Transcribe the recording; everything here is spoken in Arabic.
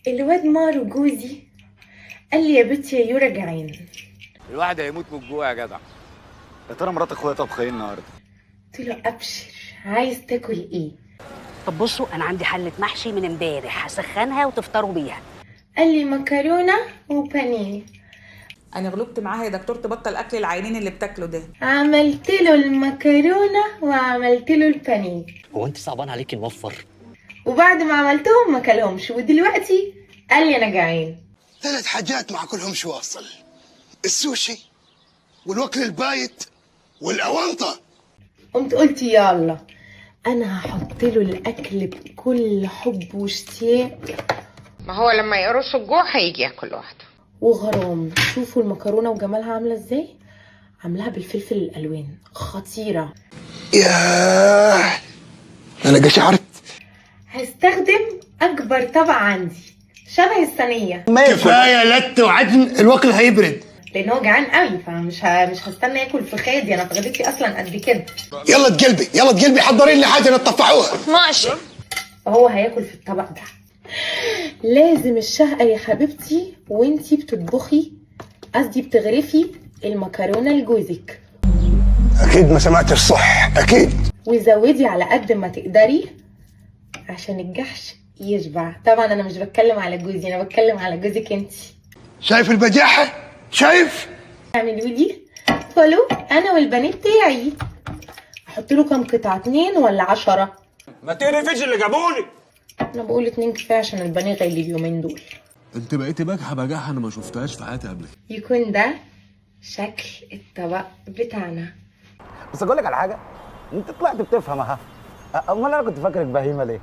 الواد مارو جوزي قال لي يا بنتي يا يورا جعان. الواحد هيموت من الجوع يا جدع. يا ترى مرات اخويا طبخ ايه النهارده؟ قلت له ابشر، عايز تاكل ايه؟ طب بصوا، انا عندي حله محشي من امبارح، هسخنها وتفطروا بيها. قال لي مكرونه وبانيه. انا غلبت معاها يا دكتور تبطل اكل العينين اللي بتاكله ده. عملت له المكرونه وعملت له البانيه، هو انت صعبان عليكي نوفر؟ وبعد ما عملتهم ما كلهمش، ودلوقتي قال لي انا جعان. 3 حاجات ما كلهمش واصل: السوشي والوكل البايت والاونطه. قمت قلت يلا انا هحط له الاكل بكل حب واشتياق ما هو لما يقرص الجوع هيجي ياكل لوحده. وغرام. شوفوا المكرونه وجمالها عامله ازاي، عاملاها بالفلفل الالوان، خطيره. ياه انا قشعرت. هستخدم اكبر طبق عندي شبه الصينيه، كفايه لت وعجن، الوكل هيبرد. لان هو جعان قوي، فمش مش هستنى ياكل في خادي، انا اتغديتي اصلا قد كده. يلا تقلبي يلا تقلبي، حضري لي حاجه نطفحوها. ماشي. فهو هياكل في الطبق ده. لازم الشهقه يا حبيبتي وانتي بتطبخي، قصدي بتغرفي المكرونه لجوزك، اكيد ما سمعتش صح، اكيد. وزودي على قد ما تقدري عشان الجحش يشبع. طبعا انا مش بتكلم على جوزي، انا بتكلم على جوزك انتي. شايف البجاحه؟ شايف؟ اعملوا لي فولو انا والبنات بتاعي. احط له كام قطعه، 2 ولا 10؟ ما تقرفيش اللي جابولي. انا بقول 2 كفايه عشان البني غالي اليومين دول. انت بقيتي بجحة انا ما شفتهاش في حياتي قبل كده. يكون ده شكل الطبق بتاعنا. بس اقول لك على حاجه، انت طلعت بتفهم اها. امال انا كنت فاكرك بهيمه ليه؟